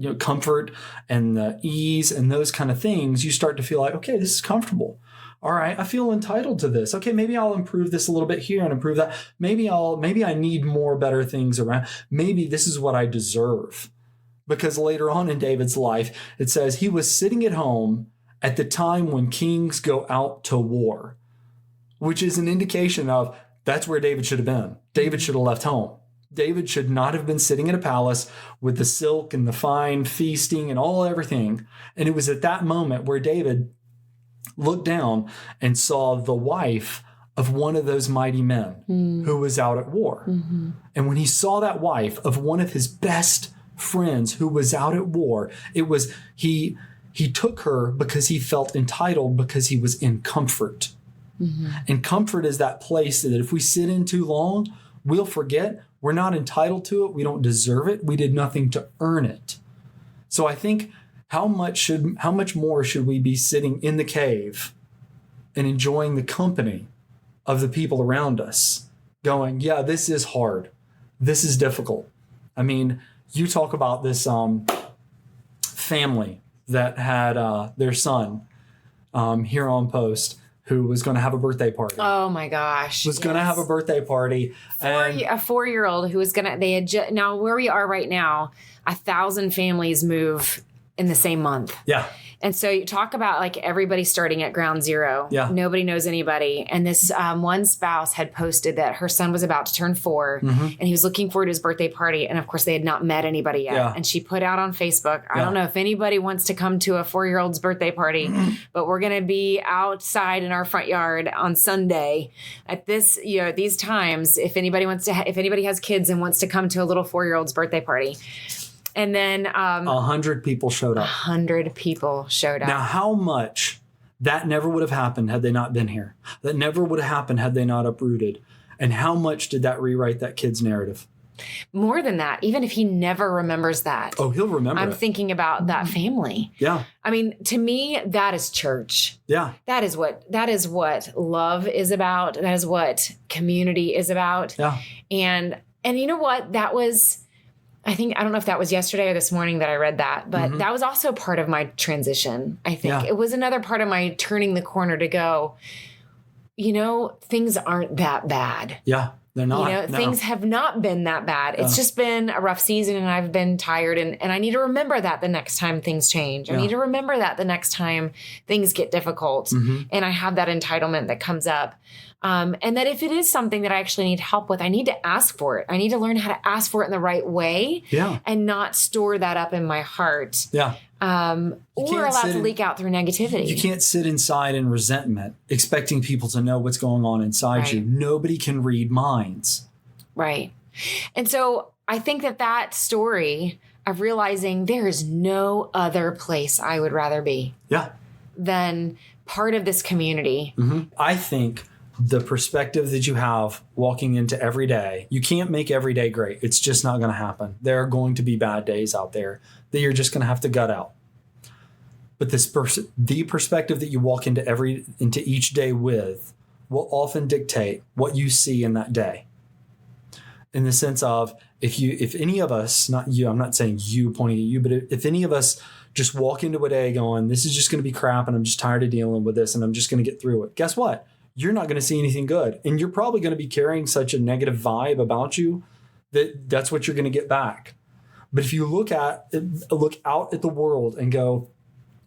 and the ease and those kind of things, you start to feel like, okay, this is comfortable. All right, I feel entitled to this. Okay, maybe I'll improve this a little bit here and improve that. Maybe I need more better things around. Maybe this is what I deserve. Because later on in David's life, it says he was sitting at home at the time when kings go out to war, which is an indication of that's where David should have been. David should have left home. David should not have been sitting in a palace with the silk and the fine feasting and everything. And it was at that moment where David looked down and saw the wife of one of those mighty men who was out at war. Mm-hmm. And when he saw that wife of one of his best friends who was out at war, it was he took her because he felt entitled because he was in comfort. Mm-hmm. And comfort is that place that if we sit in too long, we'll forget we're not entitled to it. We don't deserve it. We did nothing to earn it. So I think how much more should we be sitting in the cave and enjoying the company of the people around us going, yeah, this is hard. This is difficult. I mean, you talk about this family that had their son here on post who was going to have a birthday party. Oh my gosh. Was going to have a birthday party. A 4-year-old who was going to, now where we are right now, 1,000 families move in the same month. Yeah. And so you talk about like everybody starting at ground zero. Yeah. Nobody knows anybody. And this one spouse had posted that her son was about to turn 4 and he was looking forward to his birthday party. And of course they had not met anybody yet. Yeah. And she put out on Facebook, I don't know if anybody wants to come to a 4-year-old's birthday party, but we're going to be outside in our front yard on Sunday at this, these times, if anybody has kids and wants to come to a little 4-year-old's birthday party. And then 100 people showed up. 100 people showed up. Now, how much that never would have happened had they not been here? That never would have happened had they not uprooted. And how much did that rewrite that kid's narrative? More than that, even if he never remembers that. Oh, he'll remember. I'm thinking about that family. Yeah. I mean, to me, that is church. Yeah. That is what love is about. That is what community is about. Yeah. And you know what? That was, I don't know if that was yesterday or this morning that I read that, but that was also part of my transition. I think it was another part of my turning the corner to go, things aren't that bad. Yeah, they're not. Things have not been that bad. It's just been a rough season and I've been tired and I need to remember that the next time things change. I need to remember that the next time things get difficult and I have that entitlement that comes up. And that if it is something that I actually need help with, I need to ask for it. I need to learn how to ask for it in the right way and not store that up in my heart. Yeah. Or allow it to leak out through negativity. You can't sit inside in resentment, expecting people to know what's going on inside you. Nobody can read minds. Right. And so I think that story of realizing there is no other place I would rather be than part of this community. Mm-hmm. I think the perspective that you have walking into every day, you can't make every day great. It's just not going to happen. There are going to be bad days out there that you're just going to have to gut out. But the perspective that you walk into each day with will often dictate what you see in that day. In the sense of if any of us, not you, I'm not saying you pointing at you, but if any of us just walk into a day going, this is just going to be crap and I'm just tired of dealing with this and I'm just going to get through it. Guess what? You're not going to see anything good. And you're probably going to be carrying such a negative vibe about you that's what you're going to get back. But if you look out at the world and go,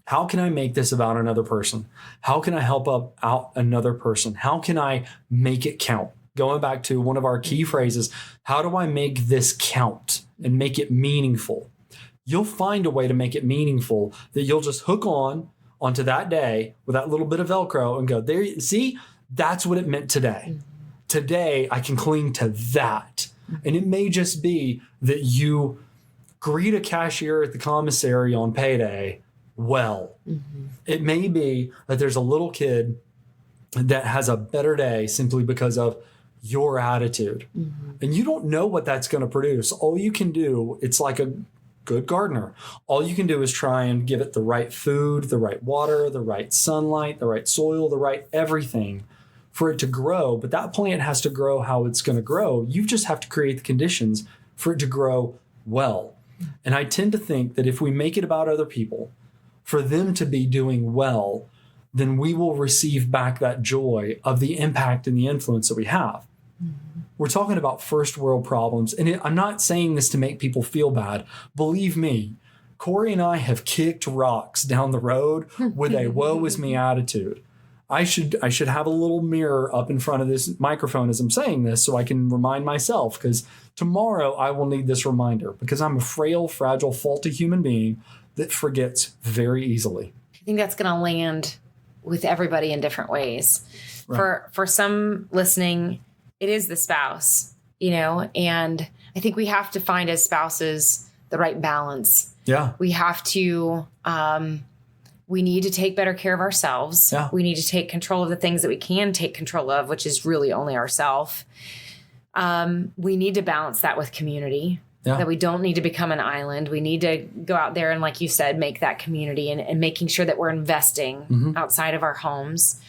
How can I make this about another person? How can I help out another person? How can I make it count? Going back to one of our key phrases, how do I make this count and make it meaningful? You'll find a way to make it meaningful that you'll just hook onto that day with that little bit of Velcro and go, there, see, that's what it meant today. Today, I can cling to that. And it may just be that you greet a cashier at the commissary on payday well. It may be that there's a little kid that has a better day simply because of your attitude. And you don't know what that's going to produce. All you can do, it's like a good gardener. All you can do is try and give it the right food, the right water, the right sunlight, the right soil, the right everything for it to grow. But that plant has to grow how it's going to grow. You just have to create the conditions for it to grow well. And I tend to think that if we make it about other people, for them to be doing well, then we will receive back that joy of the impact and the influence that we have. We're talking about first world problems. And I'm not saying this to make people feel bad. Believe me, Corey and I have kicked rocks down the road with a woe is me attitude. I should have a little mirror up in front of this microphone as I'm saying this so I can remind myself, because tomorrow I will need this reminder, because I'm a frail, fragile, faulty human being that forgets very easily. I think that's going to land with everybody in different ways. Right. For some listening, it is the spouse, and I think we have to find as spouses the right balance. Yeah. We have to, we need to take better care of ourselves. Yeah. We need to take control of the things that we can take control of, which is really only ourselves. We need to balance that with community. Yeah. That we don't need to become an island. We need to go out there and, like you said, make that community and making sure that we're investing outside of our homes.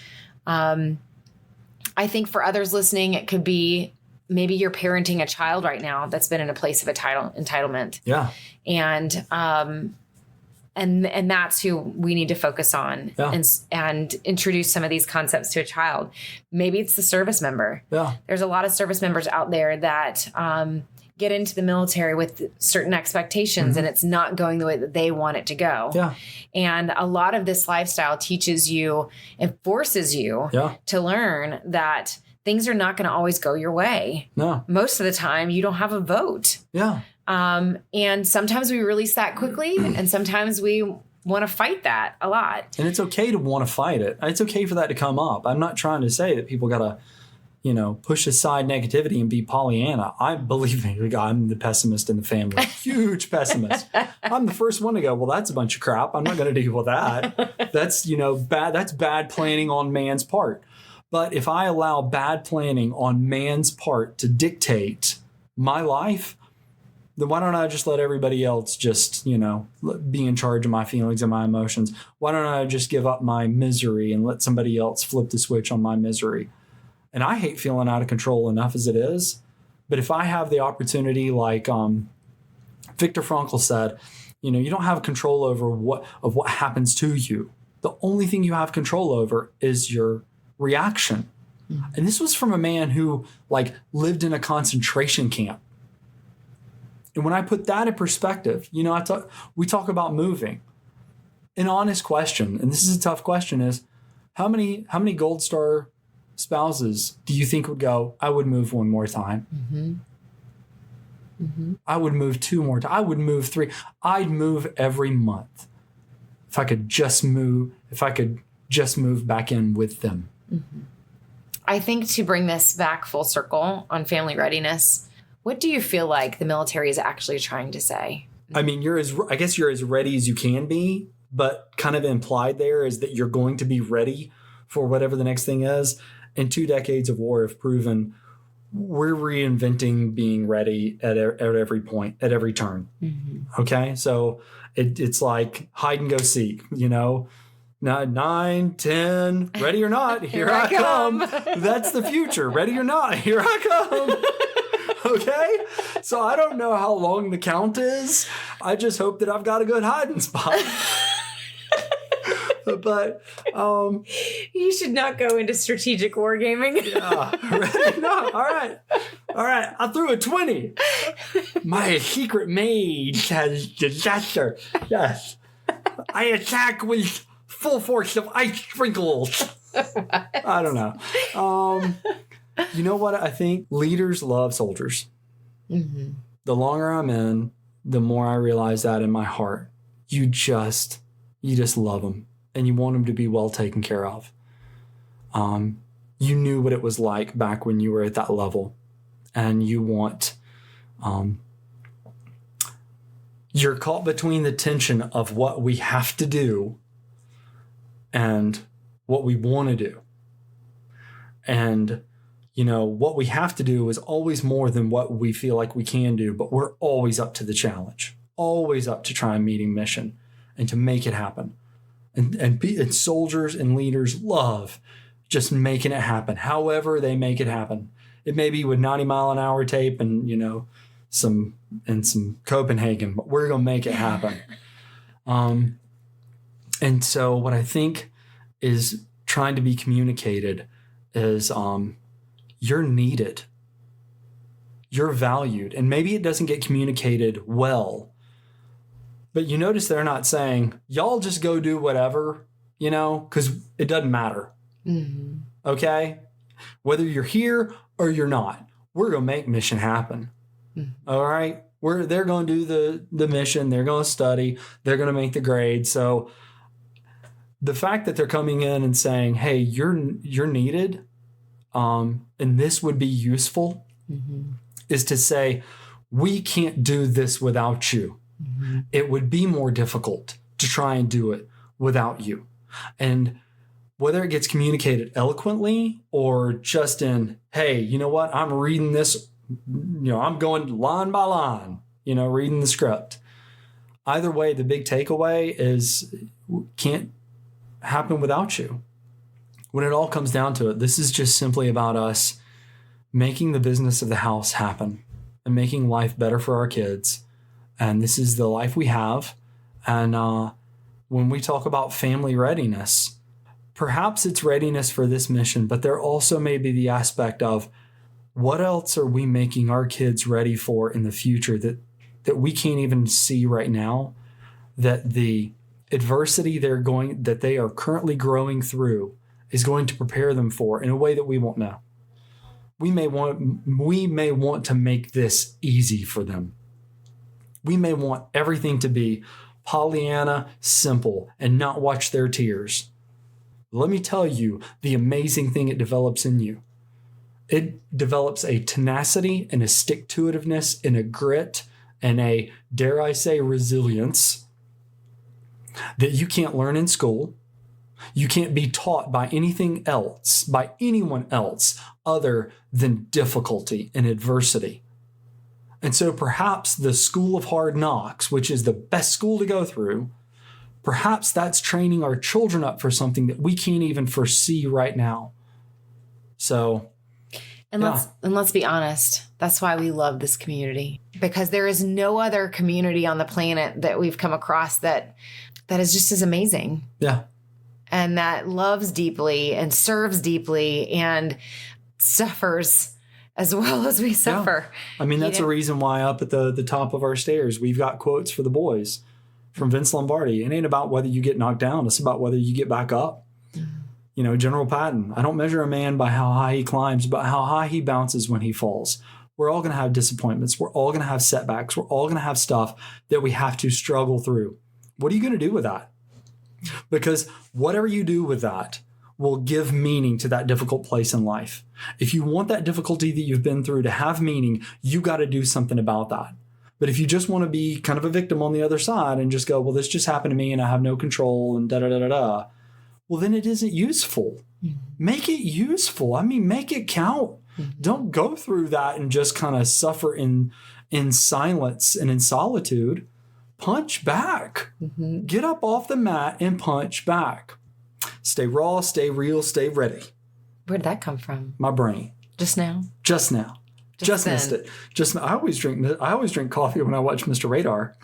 I think for others listening, it could be maybe you're parenting a child right now that's been in a place of entitlement. Yeah. And that's who we need to focus on and introduce some of these concepts to a child. Maybe it's the service member. Yeah. There's a lot of service members out there that get into the military with certain expectations and it's not going the way that they want it to go. Yeah. And a lot of this lifestyle teaches you and forces you to learn that things are not going to always go your way. No. Most of the time you don't have a vote. Yeah. And sometimes we release that quickly and sometimes we want to fight that a lot. And it's okay to want to fight it. It's okay for that to come up. I'm not trying to say that people got to, push aside negativity and be Pollyanna. I believe me, I'm the pessimist in the family. Huge pessimist. I'm the first one to go, well, that's a bunch of crap. I'm not going to deal with that. That's, bad. That's bad planning on man's part. But if I allow bad planning on man's part to dictate my life, then why don't I just let everybody else just, be in charge of my feelings and my emotions? Why don't I just give up my misery and let somebody else flip the switch on my misery? And I hate feeling out of control enough as it is. But if I have the opportunity, like Viktor Frankl said, you don't have control over what happens to you. The only thing you have control over is your reaction. Mm-hmm. And this was from a man who lived in a concentration camp. And when I put that in perspective, we talk about moving. An honest question, and this is a tough question, is how many Gold Star spouses do you think would go, I would move one more time? Mm-hmm. Mm-hmm. I would move 2 more times. I would move 3. I'd move every month if I could just move back in with them. Mm-hmm. I think to bring this back full circle on family readiness, what do you feel like the military is actually trying to say? I mean, you're as ready as you can be, but kind of implied there is that you're going to be ready for whatever the next thing is. And 2 decades of war have proven we're reinventing being ready at every point, at every turn. Mm-hmm. Okay. So it's like hide and go seek, 9, 10, ready or not, here I come. That's the future. Ready or not, here I come. Okay. So I don't know how long the count is. I just hope that I've got a good hiding spot. But you should not go into strategic wargaming. Yeah. Ready? No. All right. I threw a 20. My secret mage has disaster. Yes. I attack with full force of ice sprinkles. I don't know. You know what? I think leaders love soldiers. Mm-hmm. The longer I'm in, the more I realize that in my heart. You just love them, and you want them to be well taken care of. You knew what it was like back when you were at that level, and you want, you're caught between the tension of what we have to do and what we want to do. And, you know, what we have to do is always more than what we feel like we can do, but we're always up to the challenge, always up to try and meeting mission and to make it happen. And soldiers and leaders love just making it happen, however they make it happen. It may be with 90-mile-an-hour tape and, you know, some Copenhagen, but we're going to make it happen. And so what I think is trying to be communicated is you're needed. You're valued. And maybe it doesn't get communicated well. But you notice they're not saying, y'all just go do whatever, you know, because it doesn't matter. Mm-hmm. Okay? Whether you're here or you're not, we're going to make mission happen. Mm-hmm. All right? They're going to do the mission. They're going to study. They're going to make the grade. So the fact that they're coming in and saying, hey, you're needed, and this would be useful, mm-hmm. is to say, we can't do this without you. Mm-hmm. It would be more difficult to try and do it without you. And whether it gets communicated eloquently or just in, hey, you know what? I'm reading this, you know, I'm going line by line, you know, reading the script. Either way, the big takeaway is can't happen without you. When it all comes down to it, this is just simply about us making the business of the house happen and making life better for our kids. And this is the life we have. And when we talk about family readiness, perhaps it's readiness for this mission, but there also may be the aspect of what else are we making our kids ready for in the future that we can't even see right now, that the adversity that they are currently growing through is going to prepare them for in a way that we won't know. We may want to make this easy for them. We may want everything to be Pollyanna simple and not watch their tears. Let me tell you the amazing thing it develops in you. It develops a tenacity and a stick-to-itiveness and a grit and a, dare I say, resilience that you can't learn in school. You can't be taught by anything else, by anyone else other than difficulty and adversity. And so perhaps the school of hard knocks, which is the best school to go through, perhaps that's training our children up for something that we can't even foresee right now. So, let's be honest. That's why we love this community, because there is no other community on the planet that we've come across that is just as amazing. Yeah. And that loves deeply and serves deeply and suffers as well as we suffer. Yeah. I mean, that's a reason why up at the top of our stairs, we've got quotes for the boys from Vince Lombardi. It ain't about whether you get knocked down. It's about whether you get back up. Mm-hmm. You know, General Patton, I don't measure a man by how high he climbs, but how high he bounces when he falls. We're all going to have disappointments. We're all going to have setbacks. We're all going to have stuff that we have to struggle through. What are you going to do with that? Because whatever you do with that will give meaning to that difficult place in life. If you want that difficulty that you've been through to have meaning, you got to do something about that. But if you just want to be kind of a victim on the other side and just go, well, this just happened to me and I have no control and da-da-da-da-da, well, then it isn't useful. Mm-hmm. Make it useful. I mean, make it count. Mm-hmm. Don't go through that and just kind of suffer in silence and in solitude. Punch back. Mm-hmm. Get up off the mat and punch back. Stay raw, stay real, stay ready. Where did that come from? My brain. Just now? Just now. Just missed it. I always drink coffee when I watch Mr. Radar.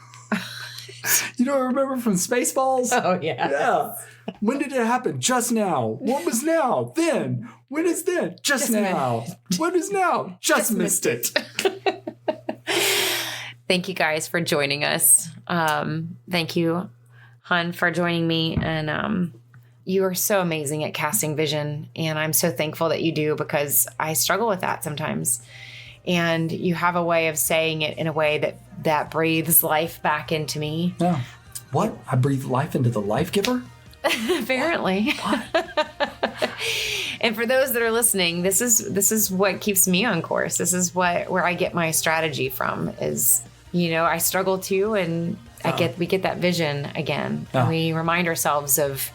You don't remember from Spaceballs? Oh, yeah. Yeah. When did it happen? Just now. What was now? Then. When is then? Just now. What is now? Just missed it. Thank you guys for joining us. Thank you, Hun, for joining me. And you are so amazing at casting vision. And I'm so thankful that you do, because I struggle with that sometimes. And you have a way of saying it in a way that breathes life back into me. Yeah. What? I breathe life into the life giver? Apparently. What? And for those that are listening, this is what keeps me on course. This is where I get my strategy from is, I struggle too, and we get that vision again. Yeah. And we remind ourselves of,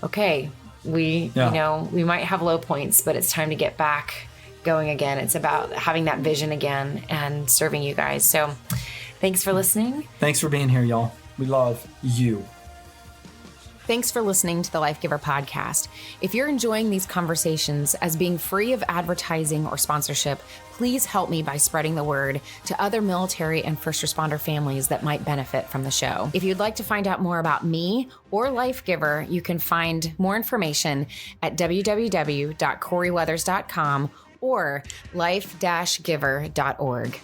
okay, we might have low points, but it's time to get back going again. It's about having that vision again and serving you guys. So thanks for listening. Thanks for being here, y'all. We love you. Thanks for listening to the Life Giver podcast. If you're enjoying these conversations as being free of advertising or sponsorship, please help me by spreading the word to other military and first responder families that might benefit from the show. If you'd like to find out more about me or Life Giver, you can find more information at www.coreyweathers.com or life-giver.org.